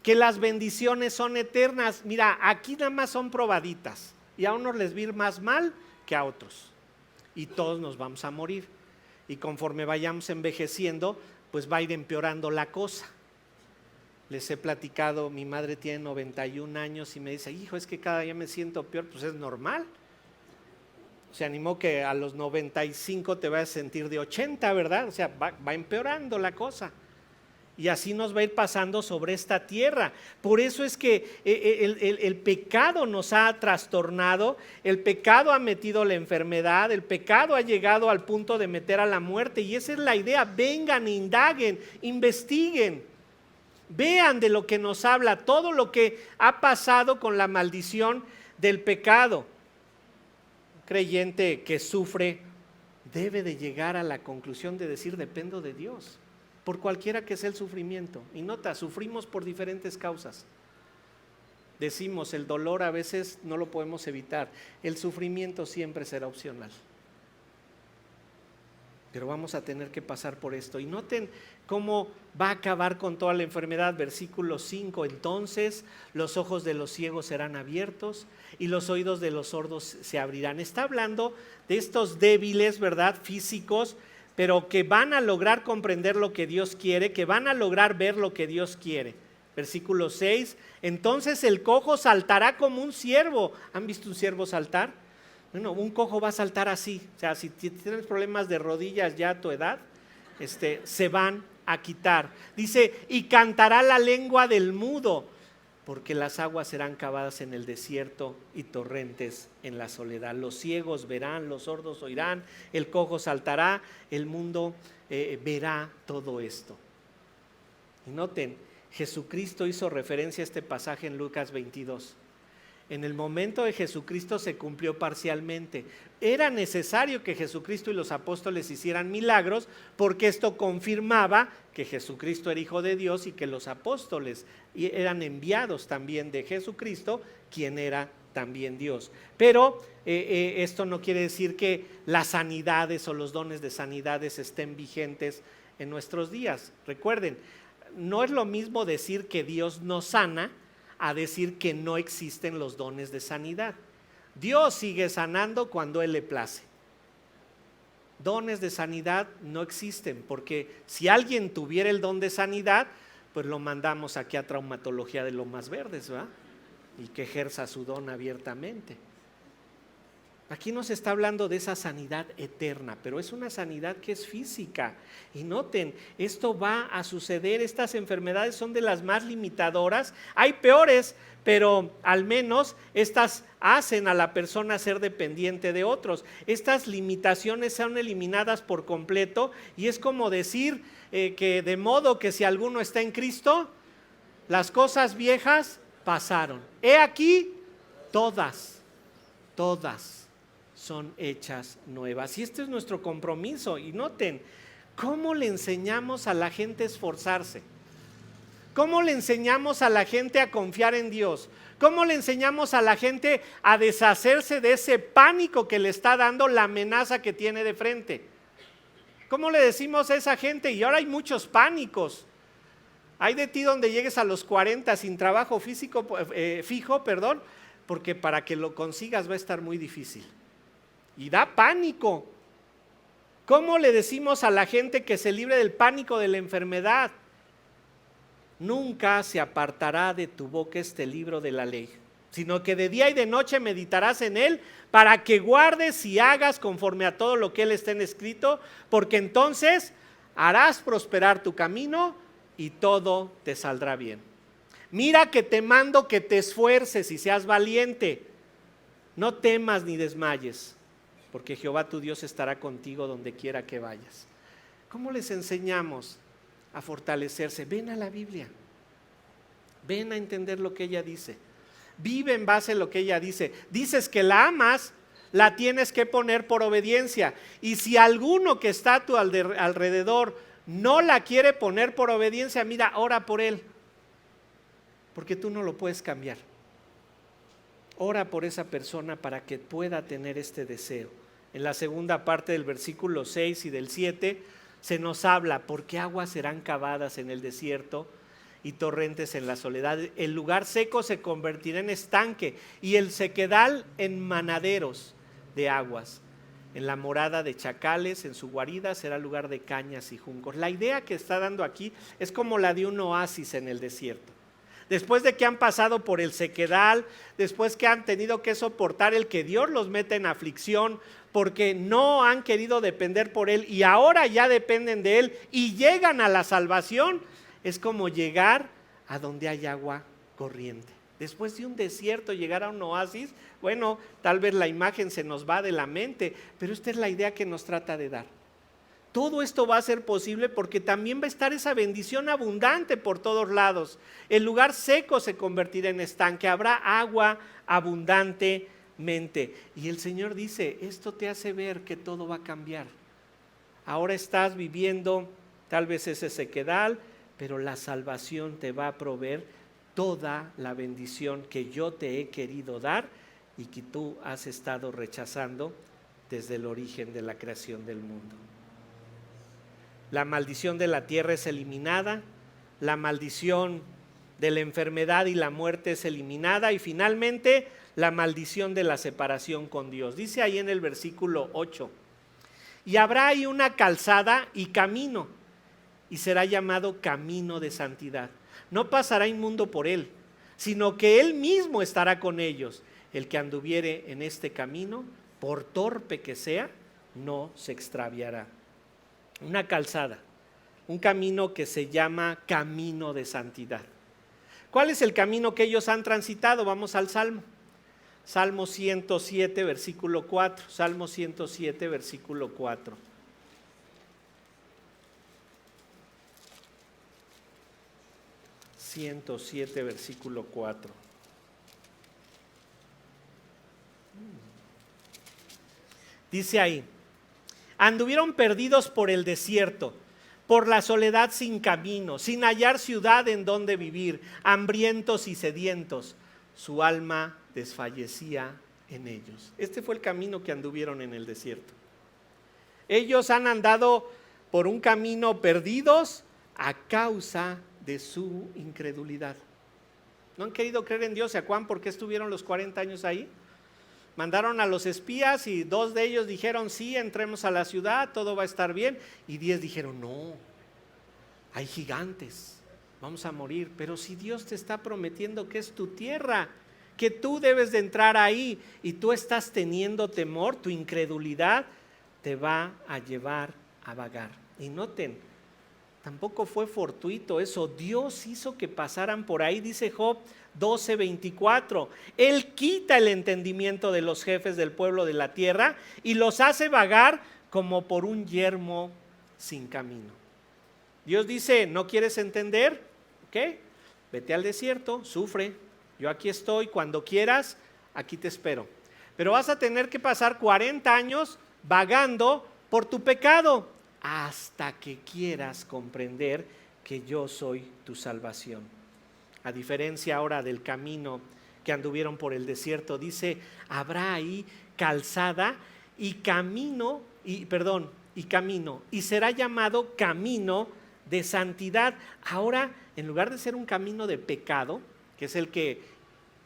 que las bendiciones son eternas. Mira, aquí nada más son probaditas y a unos les va a ir más mal que a otros. Y todos nos vamos a morir. Y conforme vayamos envejeciendo, pues va a ir empeorando la cosa. Les he platicado, mi madre tiene 91 años y me dice, hijo, es que cada día me siento peor. Pues es normal. Se animó que a los 95 te vayas a sentir de 80, ¿verdad? O sea, va empeorando la cosa. Y así nos va a ir pasando sobre esta tierra. Por eso es que el pecado nos ha trastornado, el pecado ha metido la enfermedad, el pecado ha llegado al punto de meter a la muerte. Y esa es la idea, vengan, indaguen, investiguen. Vean de lo que nos habla, todo lo que ha pasado con la maldición del pecado. Un creyente que sufre debe de llegar a la conclusión de decir, dependo de Dios, por cualquiera que sea el sufrimiento. Y nota, sufrimos por diferentes causas. Decimos, el dolor a veces no lo podemos evitar, el sufrimiento siempre será opcional. Pero vamos a tener que pasar por esto. Y noten cómo va a acabar con toda la enfermedad. Versículo 5, entonces los ojos de los ciegos serán abiertos y los oídos de los sordos se abrirán. Está hablando de estos débiles, ¿verdad? Físicos, pero que van a lograr comprender lo que Dios quiere, que van a lograr ver lo que Dios quiere. Versículo 6, entonces el cojo saltará como un ciervo. ¿Han visto un ciervo saltar? Bueno, un cojo va a saltar así, o sea, si tienes problemas de rodillas ya a tu edad, se van a quitar. Dice, y cantará la lengua del mudo. porque las aguas serán cavadas en el desierto y torrentes en la soledad. Los ciegos verán, los sordos oirán, el cojo saltará, el mundo verá todo esto. Y noten, Jesucristo hizo referencia a este pasaje en Lucas 22. En el momento de Jesucristo se cumplió parcialmente. Era necesario que Jesucristo y los apóstoles hicieran milagros, porque esto confirmaba que Jesucristo era hijo de Dios y que los apóstoles eran enviados también de Jesucristo, quien era también Dios. Pero esto no quiere decir que las sanidades o los dones de sanidades estén vigentes en nuestros días. Recuerden, no es lo mismo decir que Dios nos sana a decir que no existen los dones de sanidad. Dios sigue sanando cuando Él le place. Dones de sanidad no existen, porque si alguien tuviera el don de sanidad, pues lo mandamos aquí a traumatología de Lomas Verdes, ¿verdad? Y que ejerza su don abiertamente. Aquí nos está hablando de esa sanidad eterna, pero es una sanidad que es física. Y noten, esto va a suceder, estas enfermedades son de las más limitadoras. Hay peores, pero al menos estas hacen a la persona ser dependiente de otros. Estas limitaciones son eliminadas por completo, y es como decir que de modo que si alguno está en Cristo, las cosas viejas pasaron. He aquí, todas son hechas nuevas. Y este es nuestro compromiso. Y noten, ¿cómo le enseñamos a la gente a esforzarse? ¿Cómo le enseñamos a la gente a confiar en Dios? ¿Cómo le enseñamos a la gente a deshacerse de ese pánico que le está dando la amenaza que tiene de frente? ¿Cómo le decimos a esa gente? Y ahora hay muchos pánicos. Hay de ti donde llegues a los 40 sin trabajo fijo, porque para que lo consigas va a estar muy difícil. Y da pánico. ¿Cómo le decimos a la gente que se libre del pánico de la enfermedad? Nunca se apartará de tu boca este libro de la ley, sino que de día y de noche meditarás en él, para que guardes y hagas conforme a todo lo que él está en escrito, porque entonces harás prosperar tu camino y todo te saldrá bien. Mira que te mando que te esfuerces y seas valiente. No temas ni desmayes, porque Jehová tu Dios estará contigo donde quiera que vayas. ¿Cómo les enseñamos a fortalecerse? Ven a la Biblia, ven a entender lo que ella dice, vive en base a lo que ella dice. Dices que la amas, la tienes que poner por obediencia, y si alguno que está a tu alrededor no la quiere poner por obediencia, mira, ora por él, porque tú no lo puedes cambiar. Ora por esa persona para que pueda tener este deseo. En la segunda parte del versículo 6 y del 7 se nos habla: porque aguas serán cavadas en el desierto y torrentes en la soledad. El lugar seco se convertirá en estanque y el sequedal en manaderos de aguas. En la morada de chacales, en su guarida, será lugar de cañas y juncos. La idea que está dando aquí es como la de un oasis en el desierto. Después de que han pasado por el sequedal, después que han tenido que soportar el que Dios los meta en aflicción, porque no han querido depender por Él y ahora ya dependen de Él y llegan a la salvación, es como llegar a donde hay agua corriente. Después de un desierto, llegar a un oasis, bueno, tal vez la imagen se nos va de la mente, pero esta es la idea que nos trata de dar. Todo esto va a ser posible porque también va a estar esa bendición abundante por todos lados. El lugar seco se convertirá en estanque, habrá agua abundantemente. Y el Señor dice, esto te hace ver que todo va a cambiar. Ahora estás viviendo tal vez ese sequedal, pero la salvación te va a proveer toda la bendición que yo te he querido dar y que tú has estado rechazando desde el origen de la creación del mundo. La maldición de la tierra es eliminada, la maldición de la enfermedad y la muerte es eliminada, y finalmente la maldición de la separación con Dios. Dice ahí en el versículo 8, y habrá ahí una calzada y camino, y será llamado camino de santidad. No pasará inmundo por él, sino que él mismo estará con ellos. El que anduviere en este camino, por torpe que sea, no se extraviará. Una calzada, un camino que se llama camino de santidad. ¿Cuál es el camino que ellos han transitado? Vamos al Salmo. Salmo 107, versículo 4. Salmo 107, versículo 4. Versículo 4. Dice ahí: anduvieron perdidos por el desierto, por la soledad sin camino, sin hallar ciudad en donde vivir, hambrientos y sedientos. Su alma desfallecía en ellos. Este fue el camino que anduvieron en el desierto. Ellos han andado por un camino perdidos a causa de su incredulidad. No han querido creer en Dios. ¿Se acuerdan por qué estuvieron los 40 años ahí? Mandaron a los espías y 2 de ellos dijeron: sí, entremos a la ciudad, todo va a estar bien. Y 10 dijeron: no, hay gigantes, vamos a morir. Pero si Dios te está prometiendo que es tu tierra, que tú debes de entrar ahí, y tú estás teniendo temor, tu incredulidad te va a llevar a vagar. Y noten, tampoco fue fortuito eso. Dios hizo que pasaran por ahí. Dice Job 12:24, Él quita el entendimiento de los jefes del pueblo de la tierra y los hace vagar como por un yermo sin camino. Dios dice: ¿no quieres entender? ¿Ok? Vete al desierto, sufre, yo aquí estoy, cuando quieras, aquí te espero. Pero vas a tener que pasar 40 años vagando por tu pecado, hasta que quieras comprender que yo soy tu salvación. A diferencia ahora del camino que anduvieron por el desierto, dice: habrá ahí calzada y camino, y será llamado camino de santidad. Ahora, en lugar de ser un camino de pecado, que es el que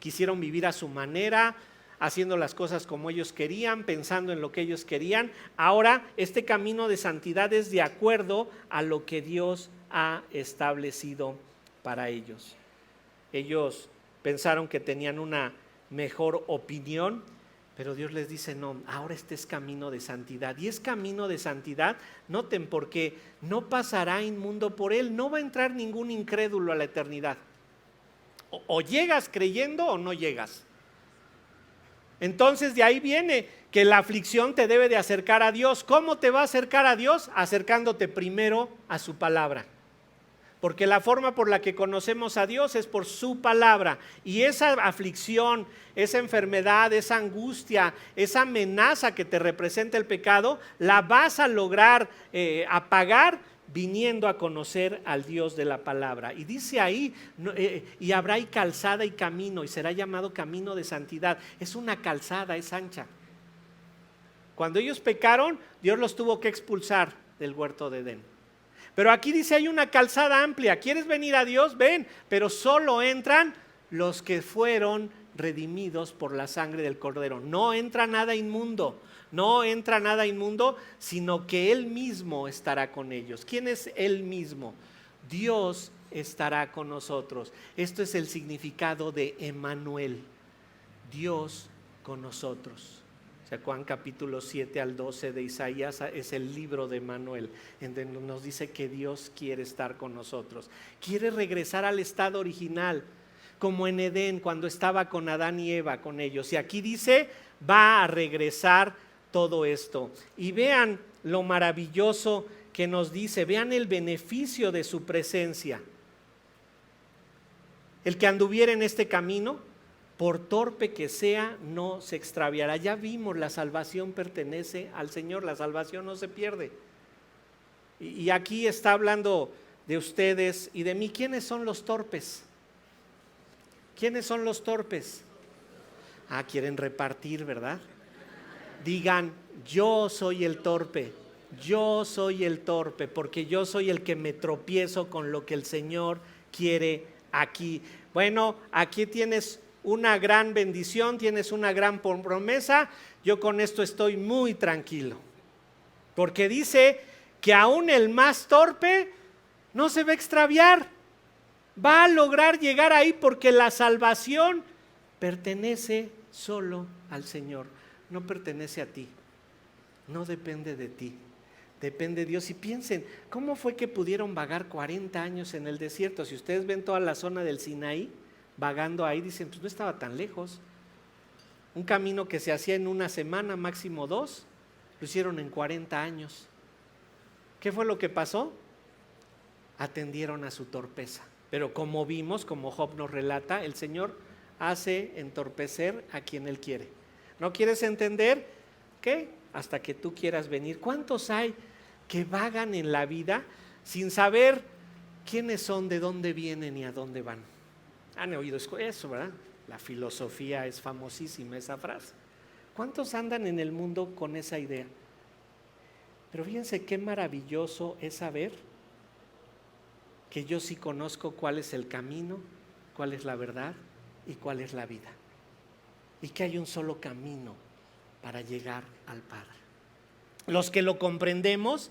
quisieron vivir a su manera, haciendo las cosas como ellos querían, pensando en lo que ellos querían, ahora este camino de santidad es de acuerdo a lo que Dios ha establecido para ellos. Ellos pensaron que tenían una mejor opinión, pero Dios les dice: no, ahora este es camino de santidad. Y es camino de santidad, noten, porque no pasará inmundo por él. No va a entrar ningún incrédulo a la eternidad. O llegas creyendo o no llegas. Entonces de ahí viene que la aflicción te debe de acercar a Dios. ¿Cómo te va a acercar a Dios? Acercándote primero a su palabra. Porque la forma por la que conocemos a Dios es por su palabra. Y esa aflicción, esa enfermedad, esa angustia, esa amenaza que te representa el pecado, la vas a lograr apagar viniendo a conocer al Dios de la palabra. Y dice ahí: y habrá ahí calzada y camino, y será llamado camino de santidad. Es una calzada, es ancha. Cuando ellos pecaron, Dios los tuvo que expulsar del huerto de Edén. Pero aquí dice: hay una calzada amplia. ¿Quieres venir a Dios? Ven, pero solo entran los que fueron redimidos por la sangre del Cordero. No entra nada inmundo, no entra nada inmundo, sino que Él mismo estará con ellos. ¿Quién es Él mismo? Dios estará con nosotros. Esto es el significado de Emmanuel, Dios con nosotros. Juan capítulo 7 al 12 de Isaías es el libro de Emmanuel, en donde nos dice que Dios quiere estar con nosotros. Quiere regresar al estado original, como en Edén, cuando estaba con Adán y Eva, con ellos. Y aquí dice: va a regresar todo esto. Y vean lo maravilloso que nos dice, vean el beneficio de su presencia. El que anduviera en este camino, por torpe que sea, no se extraviará. Ya vimos, la salvación pertenece al Señor, la salvación no se pierde. Y aquí está hablando de ustedes y de mí. ¿Quiénes son los torpes? ¿Quiénes son los torpes? Quieren repartir, ¿verdad? Digan: yo soy el torpe, yo soy el torpe, porque yo soy el que me tropiezo con lo que el Señor quiere aquí. Bueno, aquí tienes una gran bendición, tienes una gran promesa. Yo con esto estoy muy tranquilo, porque dice que aún el más torpe no se va a extraviar, va a lograr llegar ahí, porque la salvación pertenece solo al Señor, no pertenece a ti, no depende de ti, Depende de Dios. Y piensen, ¿cómo fue que pudieron vagar 40 años en el desierto? Si ustedes ven toda la zona del Sinaí, vagando ahí, dicen, pues no estaba tan lejos. Un camino que se hacía en una semana, máximo 2, lo hicieron en 40 años. ¿Qué fue lo que pasó? Atendieron a su torpeza. Pero como vimos, como Job nos relata, el Señor hace entorpecer a quien Él quiere. ¿No quieres entender? ¿Qué? Hasta que tú quieras venir. ¿Cuántos hay que vagan en la vida sin saber quiénes son, de dónde vienen y a dónde van? Han oído eso, ¿verdad? La filosofía es famosísima, esa frase. ¿Cuántos andan en el mundo con esa idea? Pero fíjense qué maravilloso es saber que yo sí conozco cuál es el camino, cuál es la verdad y cuál es la vida. Y que hay un solo camino para llegar al Padre. Los que lo comprendemos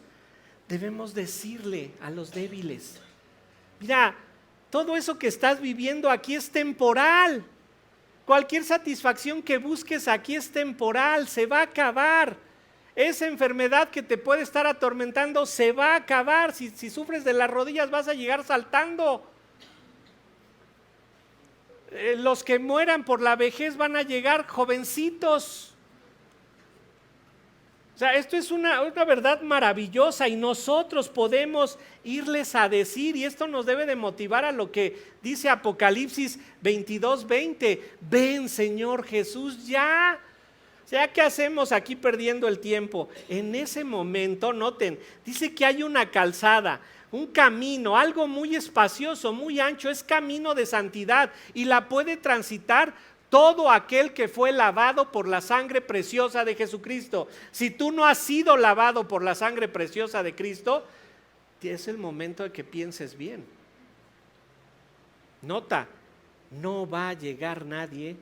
debemos decirle a los débiles: mira, todo eso que estás viviendo aquí es temporal. Cualquier satisfacción que busques aquí es temporal, se va a acabar. Esa enfermedad que te puede estar atormentando se va a acabar. Si sufres de las rodillas vas a llegar saltando. Los que mueran por la vejez van a llegar jovencitos. O sea, esto es una verdad maravillosa y nosotros podemos irles a decir, y esto nos debe de motivar a lo que dice Apocalipsis 22:20. Ven, Señor Jesús, ya. O sea, ¿qué hacemos aquí perdiendo el tiempo? En ese momento, noten, dice que hay una calzada, un camino, algo muy espacioso, muy ancho, es camino de santidad y la puede transitar todo aquel que fue lavado por la sangre preciosa de Jesucristo. Si tú no has sido lavado por la sangre preciosa de Cristo, es el momento de que pienses bien. Nota, no va a llegar nadie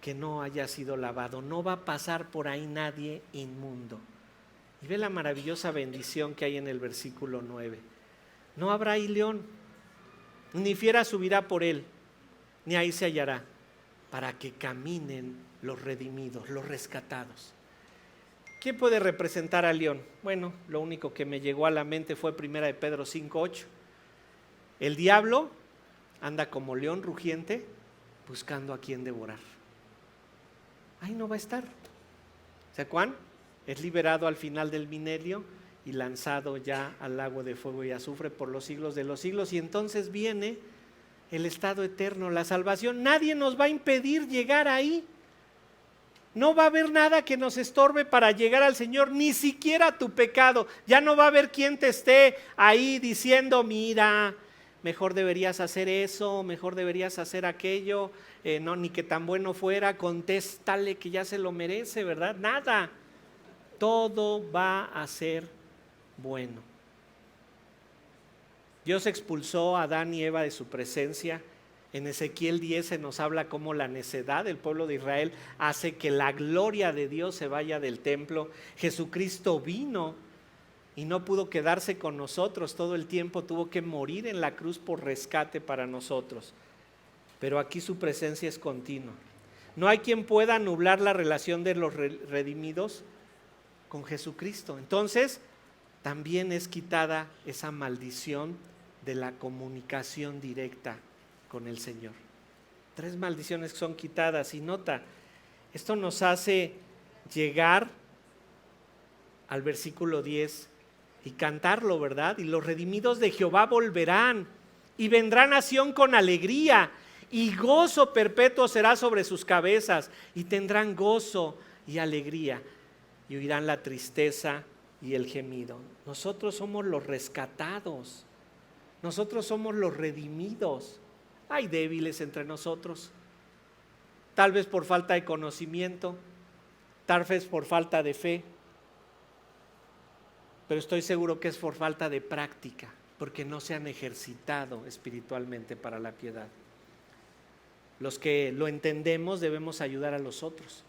que no haya sido lavado, no va a pasar por ahí nadie inmundo. Y ve la maravillosa bendición que hay en el versículo 9. No habrá ahí león, ni fiera subirá por él, ni ahí se hallará, para que caminen los redimidos, los rescatados. ¿Quién puede representar al león? Bueno, lo único que me llegó a la mente fue 1 de Pedro 5:8. El diablo anda como león rugiente buscando a quien devorar. Ahí no va a estar. ¿Se acuerdan? Es liberado al final del milenio y lanzado ya al lago de fuego y azufre por los siglos de los siglos. Y entonces viene el estado eterno, la salvación. Nadie nos va a impedir llegar ahí. No va a haber nada que nos estorbe para llegar al Señor, ni siquiera tu pecado. Ya no va a haber quien te esté ahí diciendo, mira, mejor deberías hacer eso, mejor deberías hacer aquello, no, ni que tan bueno fuera, contéstale que ya se lo merece, ¿verdad? Nada. Todo va a ser bueno. Dios expulsó a Adán y Eva de su presencia. En Ezequiel 10 se nos habla cómo la necedad del pueblo de Israel hace que la gloria de Dios se vaya del templo. Jesucristo vino y no pudo quedarse con nosotros todo el tiempo, tuvo que morir en la cruz por rescate para nosotros. Pero aquí su presencia es continua. No hay quien pueda nublar la relación de los redimidos con Jesucristo. Entonces, también es quitada esa maldición de la comunicación directa con el Señor. 3 maldiciones son quitadas y nota, esto nos hace llegar al versículo 10 y cantarlo, ¿verdad? Y los redimidos de Jehová volverán y vendrá nación con alegría y gozo perpetuo será sobre sus cabezas y tendrán gozo y alegría y oirán la tristeza y el gemido. Nosotros somos los rescatados, nosotros somos los redimidos. Hay débiles entre nosotros, tal vez por falta de conocimiento, tal vez por falta de fe, pero estoy seguro que es por falta de práctica, porque no se han ejercitado espiritualmente para la piedad. Los que lo entendemos debemos ayudar a los otros.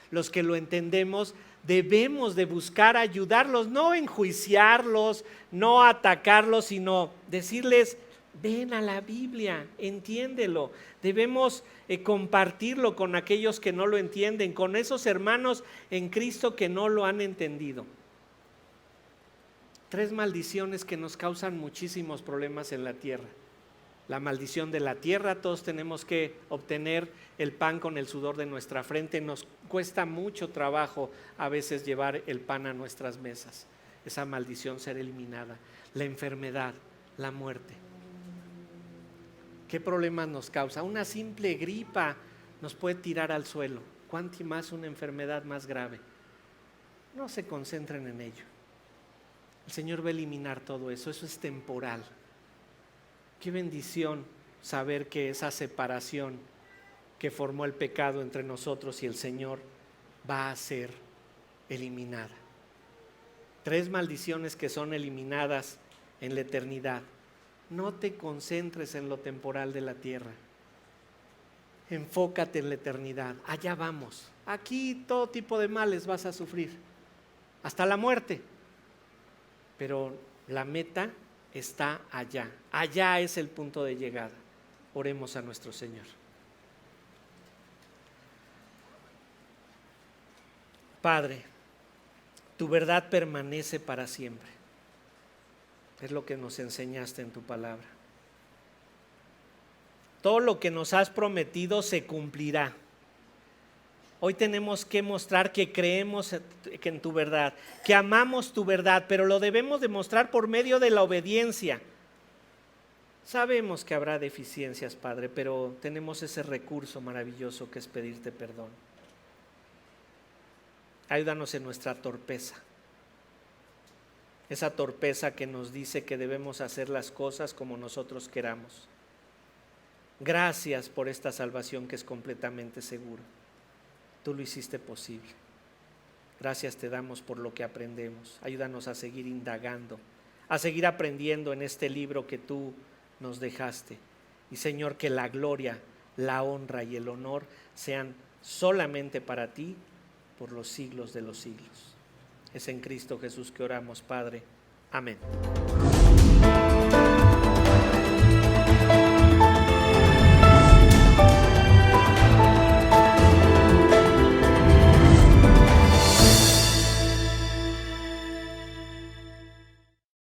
Los que lo entendemos debemos de buscar ayudarlos, no enjuiciarlos, no atacarlos, sino decirles, ven a la Biblia, entiéndelo. Debemos compartirlo con aquellos que no lo entienden, con esos hermanos en Cristo que no lo han entendido. 3 maldiciones que nos causan muchísimos problemas en la tierra. La maldición de la tierra, todos tenemos que obtener el pan con el sudor de nuestra frente. Nos cuesta mucho trabajo a veces llevar el pan a nuestras mesas. Esa maldición será eliminada. La enfermedad, la muerte. ¿Qué problemas nos causa? Una simple gripa nos puede tirar al suelo. ¿Cuánto más una enfermedad más grave? No se concentren en ello. El Señor va a eliminar todo eso. Eso es temporal. Qué bendición saber que esa separación que formó el pecado entre nosotros y el Señor va a ser eliminada. 3 maldiciones que son eliminadas en la eternidad. No te concentres en lo temporal de la tierra. Enfócate en la eternidad. Allá vamos. Aquí todo tipo de males vas a sufrir, hasta la muerte. Pero la meta está allá. Allá es el punto de llegada. Oremos a nuestro Señor. Padre, tu verdad permanece para siempre. Es lo que nos enseñaste en tu palabra. Todo lo que nos has prometido se cumplirá. Hoy tenemos que mostrar que creemos en tu verdad, que amamos tu verdad, pero lo debemos demostrar por medio de la obediencia. Sabemos que habrá deficiencias, Padre, pero tenemos ese recurso maravilloso que es pedirte perdón. Ayúdanos en nuestra torpeza. Esa torpeza que nos dice que debemos hacer las cosas como nosotros queramos. Gracias por esta salvación que es completamente segura. Tú lo hiciste posible. Gracias te damos por lo que aprendemos. Ayúdanos a seguir indagando, a seguir aprendiendo en este libro que tú nos dejaste. Y Señor, que la gloria, la honra y el honor sean solamente para ti por los siglos de los siglos. Es en Cristo Jesús que oramos, Padre. Amén.